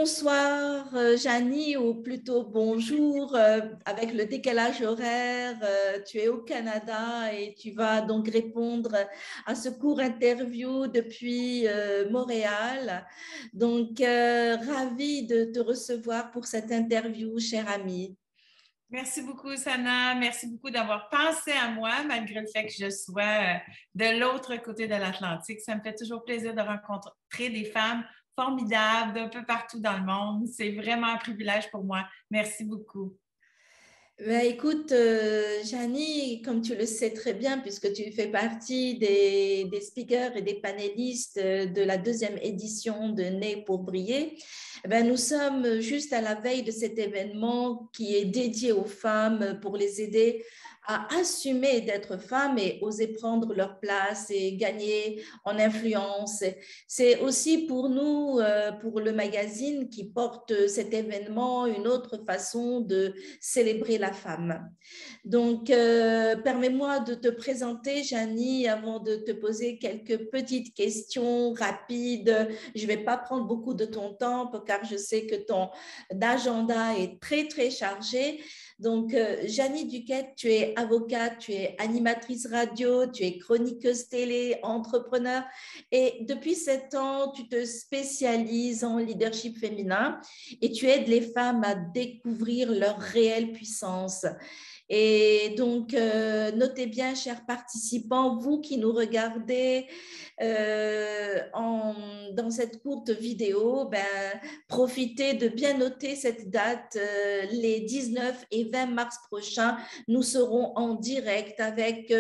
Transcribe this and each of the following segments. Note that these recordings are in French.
Bonsoir, Janie, ou plutôt bonjour, avec le décalage horaire. Tu es au Canada et tu vas donc répondre à ce court interview depuis Montréal. Donc, ravie de te recevoir pour cette interview, chère amie. Merci beaucoup, Sana. Merci beaucoup d'avoir pensé à moi, malgré le fait que je sois de l'autre côté de l'Atlantique. Ça me fait toujours plaisir de rencontrer des femmes formidables d'un peu partout dans le monde. C'est vraiment un privilège pour moi. Merci beaucoup. Ben, écoute, Janie, comme tu le sais très bien, puisque tu fais partie des speakers et des panélistes de la deuxième édition de Né pour briller, ben, nous sommes juste à la veille de cet événement qui est dédié aux femmes pour les aider à assumer d'être femmes et oser prendre leur place et gagner en influence. C'est aussi pour nous, pour le magazine qui porte cet événement, une autre façon de célébrer la femme. Donc, permets-moi de te présenter, Janie, avant de te poser quelques petites questions rapides. Je ne vais pas prendre beaucoup de ton temps car je sais que ton agenda est très, très chargé. Donc, Janie Duquette, tu es avocate, tu es animatrice radio, tu es chroniqueuse télé, entrepreneur et depuis 7 ans, tu te spécialises en leadership féminin et tu aides les femmes à découvrir leur réelle puissance. Et donc, notez bien, chers participants, vous qui nous regardez dans cette courte vidéo, ben, profitez de bien noter cette date. Les 19 et 20 mars prochains, nous serons en direct avec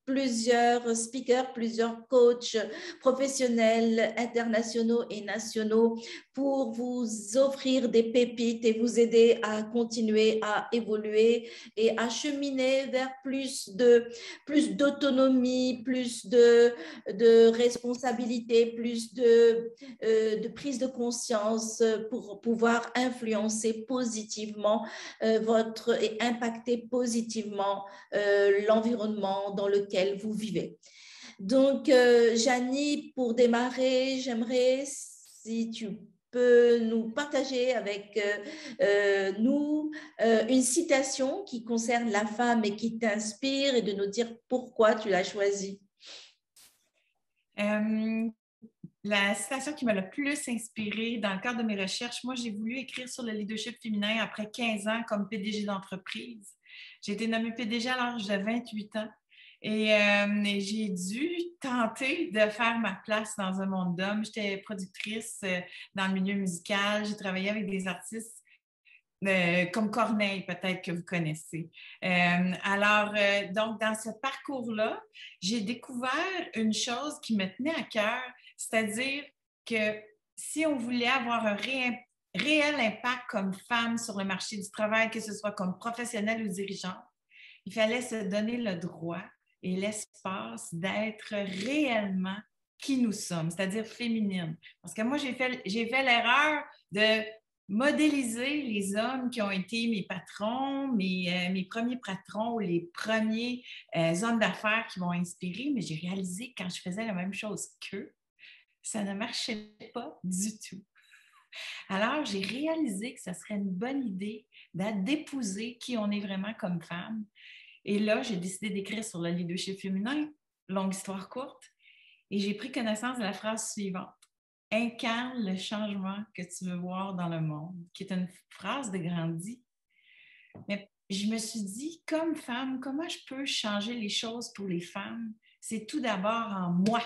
plusieurs speakers, plusieurs coachs professionnels internationaux et nationaux pour vous offrir des pépites et vous aider à continuer à évoluer et à cheminer vers plus d'autonomie, plus de responsabilité, plus de prise de conscience pour pouvoir influencer positivement votre et impacter positivement l'environnement dans lequel vous vivez. Donc, Janie, pour démarrer, j'aimerais si tu peux nous partager avec nous une citation qui concerne la femme et qui t'inspire et de nous dire pourquoi tu l'as choisie. La citation qui m'a le plus inspirée dans le cadre de mes recherches, moi, j'ai voulu écrire sur le leadership féminin après 15 ans comme PDG d'entreprise. J'ai été nommée PDG à l'âge de 28 ans et j'ai dû tenter de faire ma place dans un monde d'hommes. J'étais productrice dans le milieu musical. J'ai travaillé avec des artistes comme Corneille, peut-être que vous connaissez. Donc, dans ce parcours-là, j'ai découvert une chose qui me tenait à cœur, c'est-à-dire que si on voulait avoir un réel impact comme femme sur le marché du travail, que ce soit comme professionnelle ou dirigeante, il fallait se donner le droit et l'espace d'être réellement qui nous sommes, c'est-à-dire féminine. Parce que moi, j'ai fait l'erreur de modéliser les hommes qui ont été mes patrons, mes premiers patrons ou les premiers hommes d'affaires qui m'ont inspiré, mais j'ai réalisé que quand je faisais la même chose qu'eux, ça ne marchait pas du tout. Alors, j'ai réalisé que ce serait une bonne idée d'épouser qui on est vraiment comme femme. Et là, j'ai décidé d'écrire sur le leadership féminin, longue histoire courte, et j'ai pris connaissance de la phrase suivante. Incarne le changement que tu veux voir dans le monde, qui est une phrase de Gandhi. Mais je me suis dit, comme femme, comment je peux changer les choses pour les femmes? C'est tout d'abord en moi,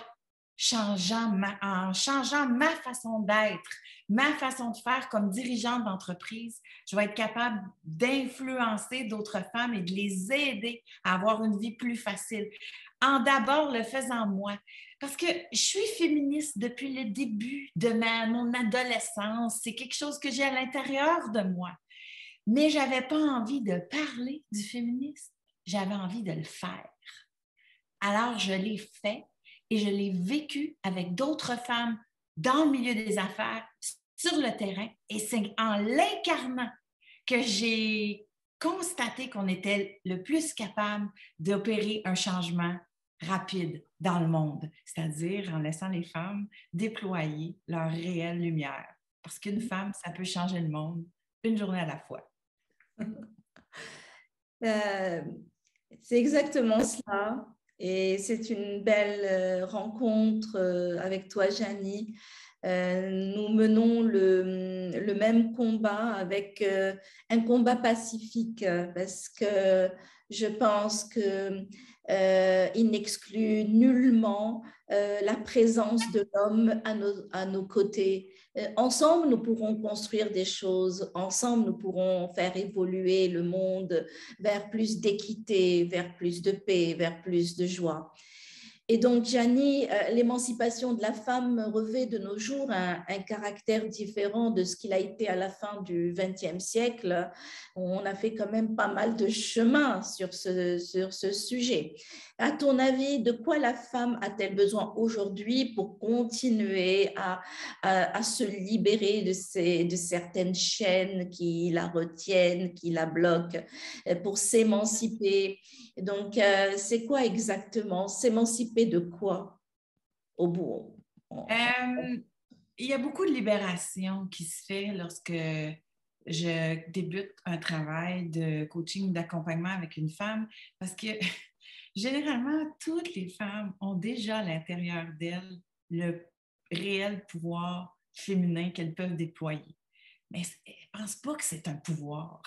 en changeant ma façon d'être, ma façon de faire comme dirigeante d'entreprise. Je vais être capable d'influencer d'autres femmes et de les aider à avoir une vie plus facile. En d'abord le faisant moi. Parce que je suis féministe depuis le début de mon adolescence. C'est quelque chose que j'ai à l'intérieur de moi. Mais je n'avais pas envie de parler du féminisme. J'avais envie de le faire. Alors, je l'ai fait et je l'ai vécu avec d'autres femmes dans le milieu des affaires, sur le terrain. Et c'est en l'incarnant que j'ai constaté qu'on était le plus capable d'opérer un changement rapide dans le monde, c'est-à-dire en laissant les femmes déployer leur réelle lumière. Parce qu'une femme, ça peut changer le monde une journée à la fois. C'est exactement cela. Et c'est une belle rencontre avec toi, Janie. Nous menons le même combat avec un combat pacifique parce que je pense que il n'exclut nullement la présence de l'homme à nos côtés. Ensemble, nous pourrons construire des choses. Ensemble, nous pourrons faire évoluer le monde vers plus d'équité, vers plus de paix, vers plus de joie. Et donc, Gianni, l'émancipation de la femme revêt de nos jours un caractère différent de ce qu'il a été à la fin du XXe siècle. On a fait quand même pas mal de chemin sur ce sujet. À ton avis, de quoi la femme a-t-elle besoin aujourd'hui pour continuer à se libérer de certaines chaînes qui la retiennent, qui la bloquent, pour s'émanciper? Donc, c'est quoi exactement? S'émanciper de quoi au bout? Il y a beaucoup de libération qui se fait lorsque je débute un travail de coaching, d'accompagnement avec une femme, parce que généralement, toutes les femmes ont déjà à l'intérieur d'elles le réel pouvoir féminin qu'elles peuvent déployer. Mais elles ne pensent pas que c'est un pouvoir.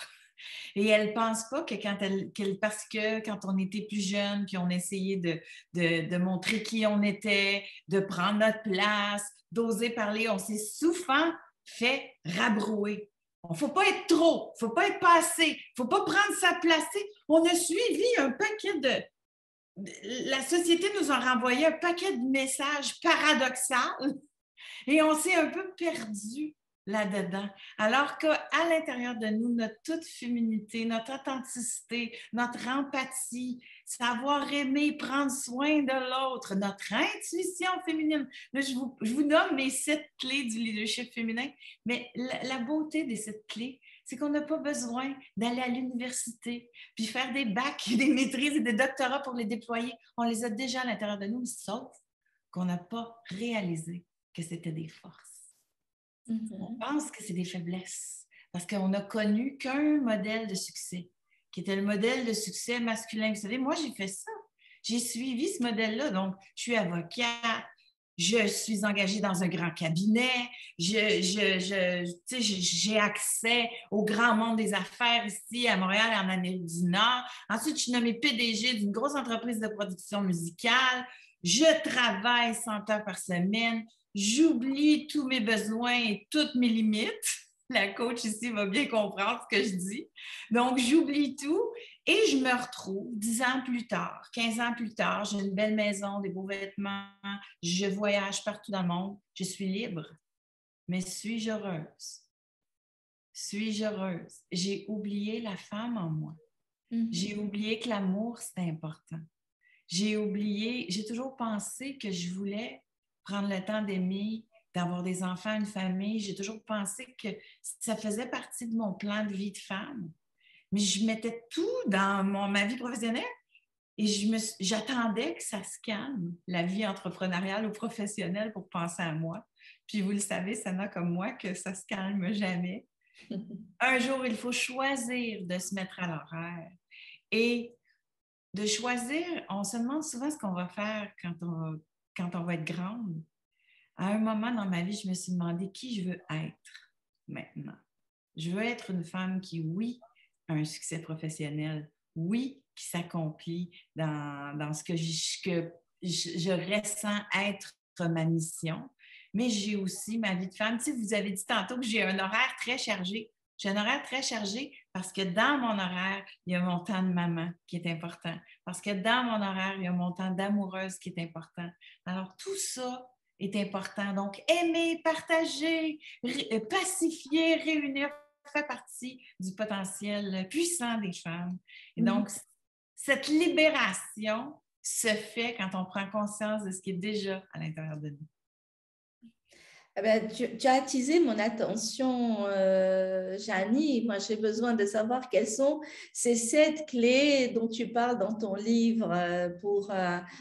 Et elles ne pensent pas que parce que quand on était plus jeune, puis on essayait de montrer qui on était, de prendre notre place, d'oser parler, on s'est souvent fait rabrouer. Il ne faut pas être trop, il ne faut pas être pas assez, il ne faut pas prendre sa place. On a suivi un paquet la société nous a renvoyé un paquet de messages paradoxaux et on s'est un peu perdu là-dedans. Alors qu'à l'intérieur de nous, notre toute féminité, notre authenticité, notre empathie, savoir aimer, prendre soin de l'autre, notre intuition féminine. Là, je vous nomme mes 7 clés du leadership féminin, mais la beauté de cette clé, c'est qu'on n'a pas besoin d'aller à l'université puis faire des bacs, des maîtrises et des doctorats pour les déployer. On les a déjà à l'intérieur de nous, sauf qu'on n'a pas réalisé que c'était des forces. On pense que c'est des faiblesses parce qu'on n'a connu qu'un modèle de succès, qui était le modèle de succès masculin. Vous savez, moi, j'ai fait ça. J'ai suivi ce modèle-là. Donc, je suis avocate, je suis engagée dans un grand cabinet, j'ai accès au grand monde des affaires ici à Montréal et en Amérique du Nord. Ensuite, je suis nommée PDG d'une grosse entreprise de production musicale. Je travaille 100 heures par semaine. J'oublie tous mes besoins et toutes mes limites. La coach ici va bien comprendre ce que je dis. Donc, j'oublie tout et je me retrouve 10 ans plus tard, 15 ans plus tard, j'ai une belle maison, des beaux vêtements, je voyage partout dans le monde, je suis libre. Mais suis-je heureuse? Suis-je heureuse? J'ai oublié la femme en moi. J'ai oublié que l'amour, c'était important. J'ai toujours pensé que je voulais prendre le temps d'aimer, d'avoir des enfants, une famille. J'ai toujours pensé que ça faisait partie de mon plan de vie de femme. Mais je mettais tout dans ma vie professionnelle et j'attendais que ça se calme, la vie entrepreneuriale ou professionnelle, pour penser à moi. Puis vous le savez, Sana, comme moi, que ça se calme jamais. Un jour, il faut choisir de se mettre à l'horaire. Et de choisir, on se demande souvent ce qu'on va faire quand on va être grande. À un moment dans ma vie, je me suis demandé qui je veux être maintenant. Je veux être une femme qui, oui, a un succès professionnel, oui, qui s'accomplit dans ce que je ressens être ma mission, mais j'ai aussi ma vie de femme. Tu sais, vous avez dit tantôt que j'ai un horaire très chargé. J'ai un horaire très chargé parce que dans mon horaire, il y a mon temps de maman qui est important. Parce que dans mon horaire, il y a mon temps d'amoureuse qui est important. Alors, tout ça est important. Donc, aimer, partager, pacifier, réunir fait partie du potentiel puissant des femmes. Et donc, cette libération se fait quand on prend conscience de ce qui est déjà à l'intérieur de nous. Eh bien, tu as attisé mon attention, Janie. Moi, j'ai besoin de savoir quelles sont ces 7 clés dont tu parles dans ton livre pour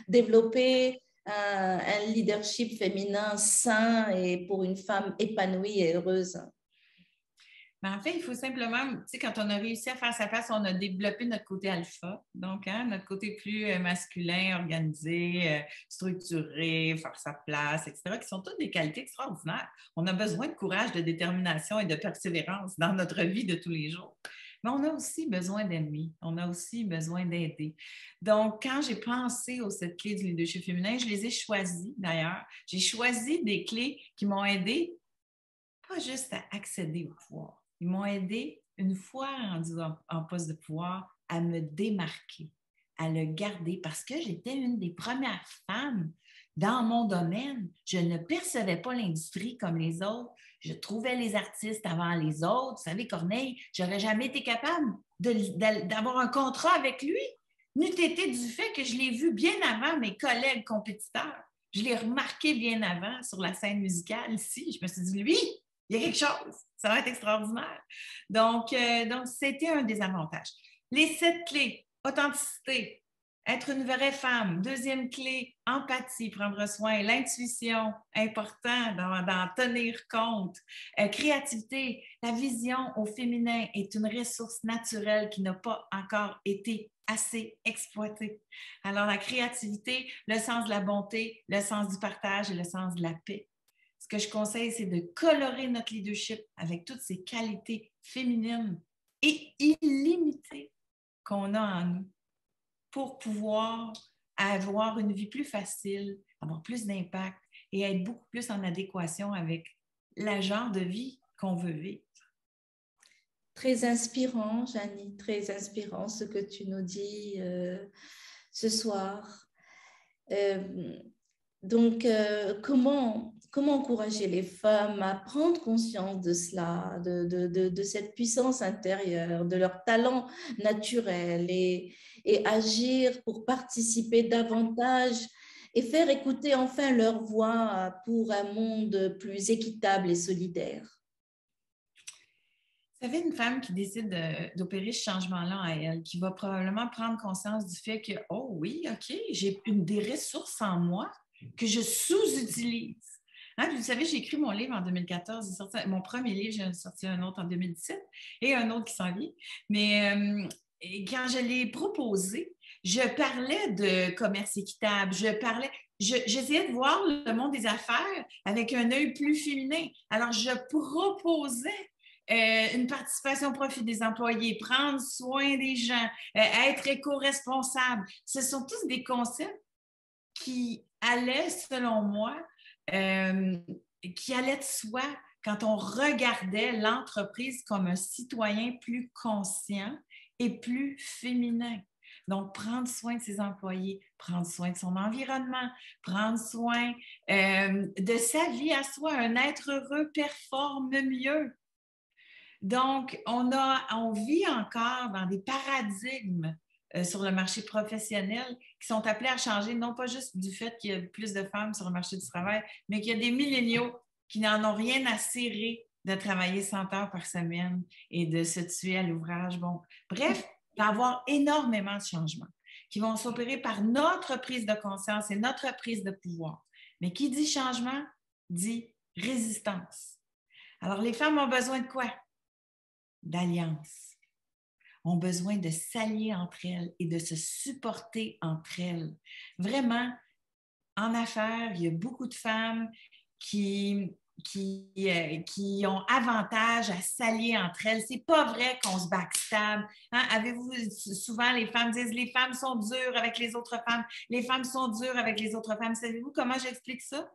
développer un leadership féminin sain et pour une femme épanouie et heureuse? Mais en fait, il faut simplement, tu sais, quand on a réussi à faire sa place, on a développé notre côté alpha, donc notre côté plus masculin, organisé, structuré, faire sa place, etc., qui sont toutes des qualités extraordinaires. On a besoin de courage, de détermination et de persévérance dans notre vie de tous les jours. Mais on a aussi besoin d'ennemis, on a aussi besoin d'aider. Donc, quand j'ai pensé aux 7 clés du leadership féminin, je les ai choisies d'ailleurs. J'ai choisi des clés qui m'ont aidé pas juste à accéder au pouvoir. Ils m'ont aidé, une fois rendu en poste de pouvoir, à me démarquer, à le garder parce que j'étais une des premières femmes dans mon domaine. Je ne percevais pas l'industrie comme les autres. Je trouvais les artistes avant les autres. Vous savez, Corneille, je n'aurais jamais été capable d'avoir un contrat avec lui. N'eût été du fait que je l'ai vu bien avant mes collègues compétiteurs. Je l'ai remarqué bien avant sur la scène musicale ici. Je me suis dit, lui, il y a quelque chose, ça va être extraordinaire. Donc c'était un des avantages. Les 7 clés, authenticité, être une vraie femme. Deuxième clé, empathie, prendre soin. L'intuition, important d'en tenir compte. Créativité, la vision au féminin est une ressource naturelle qui n'a pas encore été assez exploitée. Alors, la créativité, le sens de la bonté, le sens du partage et le sens de la paix. Ce que je conseille, c'est de colorer notre leadership avec toutes ces qualités féminines et illimitées qu'on a en nous pour pouvoir avoir une vie plus facile, avoir plus d'impact et être beaucoup plus en adéquation avec le genre de vie qu'on veut vivre. Très inspirant, Janie, très inspirant ce que tu nous dis ce soir. Donc, comment encourager les femmes à prendre conscience de cela, de cette puissance intérieure, de leur talent naturel et agir pour participer davantage et faire écouter enfin leur voix pour un monde plus équitable et solidaire? Vous savez, une femme qui décide d'opérer ce changement-là à elle, qui va probablement prendre conscience du fait que, oh oui, OK, j'ai des ressources en moi que je sous-utilise. Hein, puis vous savez, j'ai écrit mon livre en 2014, mon premier livre, j'ai sorti un autre en 2017 et un autre qui s'en vient. Mais quand je l'ai proposé, je parlais de commerce équitable, j'essayais de voir le monde des affaires avec un œil plus féminin. Alors, je proposais une participation au profit des employés, prendre soin des gens, être éco-responsable. Ce sont tous des concepts qui allaient, selon moi, qui allaient de soi quand on regardait l'entreprise comme un citoyen plus conscient et plus féminin. Donc, prendre soin de ses employés, prendre soin de son environnement, prendre soin de sa vie à soi. Un être heureux performe mieux. Donc, on vit encore dans des paradigmes sur le marché professionnel qui sont appelés à changer, non pas juste du fait qu'il y a plus de femmes sur le marché du travail, mais qu'il y a des milléniaux qui n'en ont rien à cirer de travailler 100 heures par semaine et de se tuer à l'ouvrage. Bon, bref, il va y avoir énormément de changements qui vont s'opérer par notre prise de conscience et notre prise de pouvoir. Mais qui dit changement, dit résistance. Alors, les femmes ont besoin de quoi? D'alliance, ont besoin de s'allier entre elles et de se supporter entre elles. Vraiment, en affaires, il y a beaucoup de femmes qui ont avantage à s'allier entre elles. C'est pas vrai qu'on se backstab. Hein? Avez-vous souvent, les femmes disent les femmes sont dures avec les autres femmes, les femmes sont dures avec les autres femmes. Savez-vous comment j'explique ça?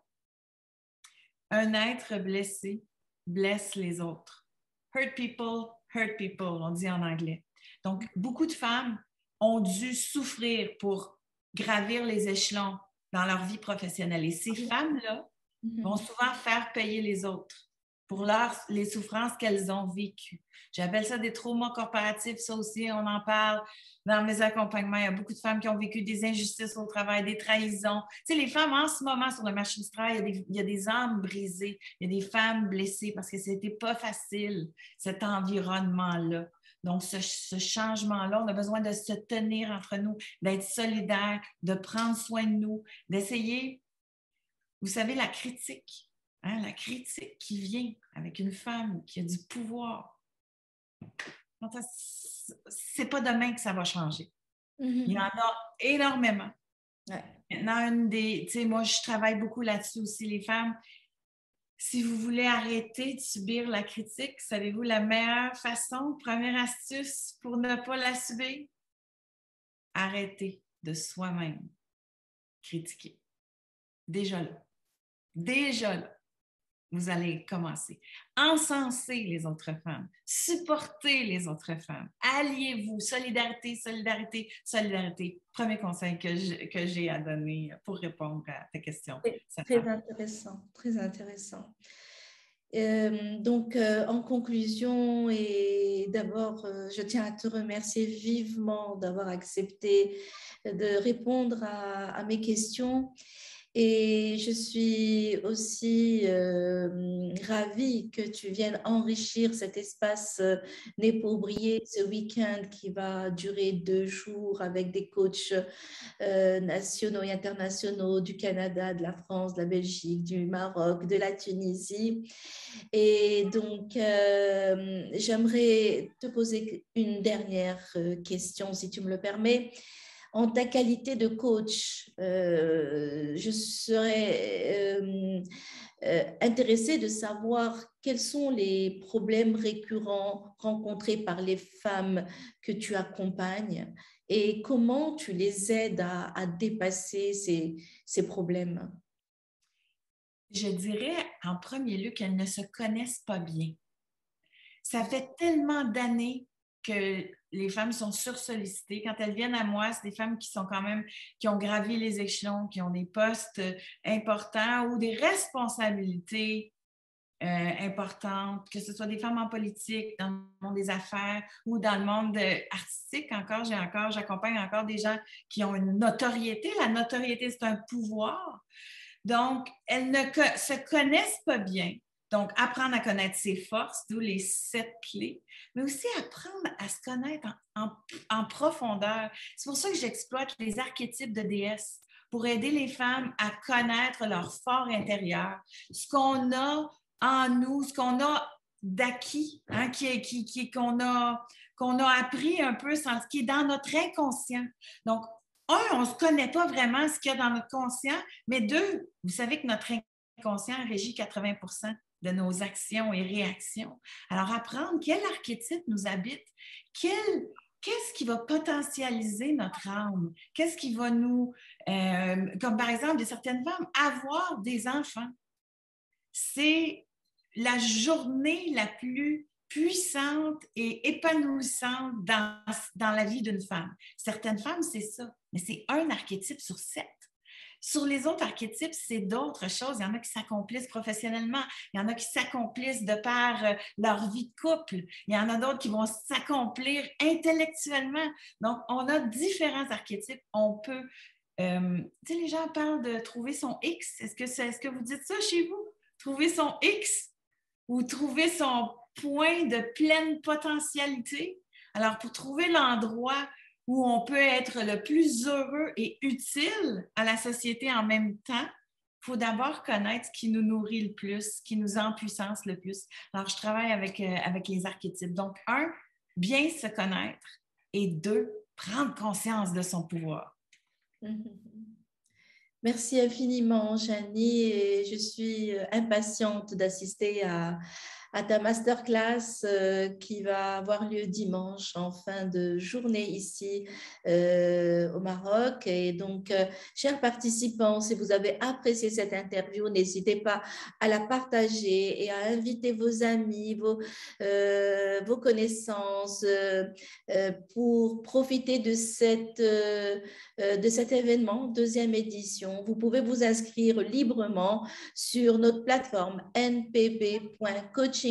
Un être blessé blesse les autres. Hurt people, on dit en anglais. Donc, beaucoup de femmes ont dû souffrir pour gravir les échelons dans leur vie professionnelle. Et ces femmes-là vont souvent faire payer les autres pour les souffrances qu'elles ont vécues. J'appelle ça des traumas corporatifs. Ça aussi, on en parle dans mes accompagnements. Il y a beaucoup de femmes qui ont vécu des injustices au travail, des trahisons. Tu sais, les femmes, en ce moment, sur le marché du travail, il y a des âmes brisées, il y a des femmes blessées parce que ce n'était pas facile, cet environnement-là. Donc, ce changement-là, on a besoin de se tenir entre nous, d'être solidaires, de prendre soin de nous, d'essayer, vous savez, la critique, hein, la critique qui vient avec une femme qui a du pouvoir. C'est pas demain que ça va changer. Il y en a énormément. Ouais. Maintenant, tu sais, moi, je travaille beaucoup là-dessus aussi, les femmes. Si vous voulez arrêter de subir la critique, savez-vous la meilleure façon, première astuce pour ne pas la subir? Arrêtez de soi-même critiquer. Déjà là, vous allez commencer. Encenser les autres femmes, supporter les autres femmes, alliez-vous, solidarité, solidarité, solidarité. Premier conseil que j'ai à donner pour répondre à ta question. Très intéressant, très intéressant. Donc, en conclusion, et d'abord, je tiens à te remercier vivement d'avoir accepté de répondre à mes questions. Et je suis aussi ravie que tu viennes enrichir cet espace Né pour briller ce week-end qui va durer 2 jours avec des coachs nationaux et internationaux du Canada, de la France, de la Belgique, du Maroc, de la Tunisie. Et donc, j'aimerais te poser une dernière question, si tu me le permets. En ta qualité de coach, je serais intéressée de savoir quels sont les problèmes récurrents rencontrés par les femmes que tu accompagnes et comment tu les aides à dépasser ces problèmes. Je dirais en premier lieu qu'elles ne se connaissent pas bien. Ça fait tellement d'années que les femmes sont sursollicitées. Quand elles viennent à moi, c'est des femmes qui sont quand même, qui ont gravi les échelons, qui ont des postes importants ou des responsabilités importantes, que ce soit des femmes en politique, dans le monde des affaires ou dans le monde artistique. J'accompagne encore des gens qui ont une notoriété. La notoriété, c'est un pouvoir. Donc, elles ne se connaissent pas bien. Donc, apprendre à connaître ses forces, d'où les 7 clés, mais aussi apprendre à se connaître en profondeur. C'est pour ça que j'exploite les archétypes de déesses pour aider les femmes à connaître leur fort intérieur, ce qu'on a en nous, ce qu'on a d'acquis, hein, qu'on a appris un peu, ce qui est dans notre inconscient. Donc, on ne se connaît pas vraiment ce qu'il y a dans notre conscient, mais 2, vous savez que notre inconscient régit 80% de nos actions et réactions. Alors, apprendre quel archétype nous habite, qu'est-ce qui va potentialiser notre âme, qu'est-ce qui va nous, comme par exemple, de certaines femmes, avoir des enfants. C'est la journée la plus puissante et épanouissante dans la vie d'une femme. Certaines femmes, c'est ça, mais c'est un archétype sur 7. Sur les autres archétypes, c'est d'autres choses. Il y en a qui s'accomplissent professionnellement, il y en a qui s'accomplissent de par leur vie de couple, il y en a d'autres qui vont s'accomplir intellectuellement. Donc, on a différents archétypes. On peut, tu sais, les gens parlent de trouver son X. Est-ce que vous dites ça chez vous? Trouver son X ou trouver son point de pleine potentialité. Alors, pour trouver l'endroit où on peut être le plus heureux et utile à la société en même temps, il faut d'abord connaître ce qui nous nourrit le plus, ce qui nous empuissance le plus. Alors, je travaille avec les archétypes. Donc, 1, bien se connaître et 2, prendre conscience de son pouvoir. Merci infiniment, Janie, et je suis impatiente d'assister à ta masterclass qui va avoir lieu dimanche en fin de journée ici au Maroc. Et donc, chers participants, si vous avez apprécié cette interview, n'hésitez pas à la partager et à inviter vos amis, vos connaissances pour profiter de cet événement, 2e édition. Vous pouvez vous inscrire librement sur notre plateforme npb.coachingnews.ema.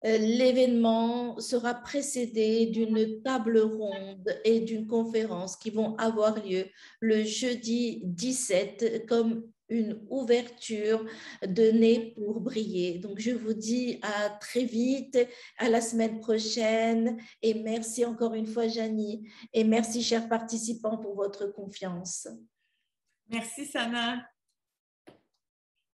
L'événement sera précédé d'une table ronde et d'une conférence qui vont avoir lieu le jeudi 17, comme une ouverture de nez pour briller. Donc, je vous dis à très vite, à la semaine prochaine et merci encore une fois, Janie. Et merci, chers participants, pour votre confiance. Merci, Sana.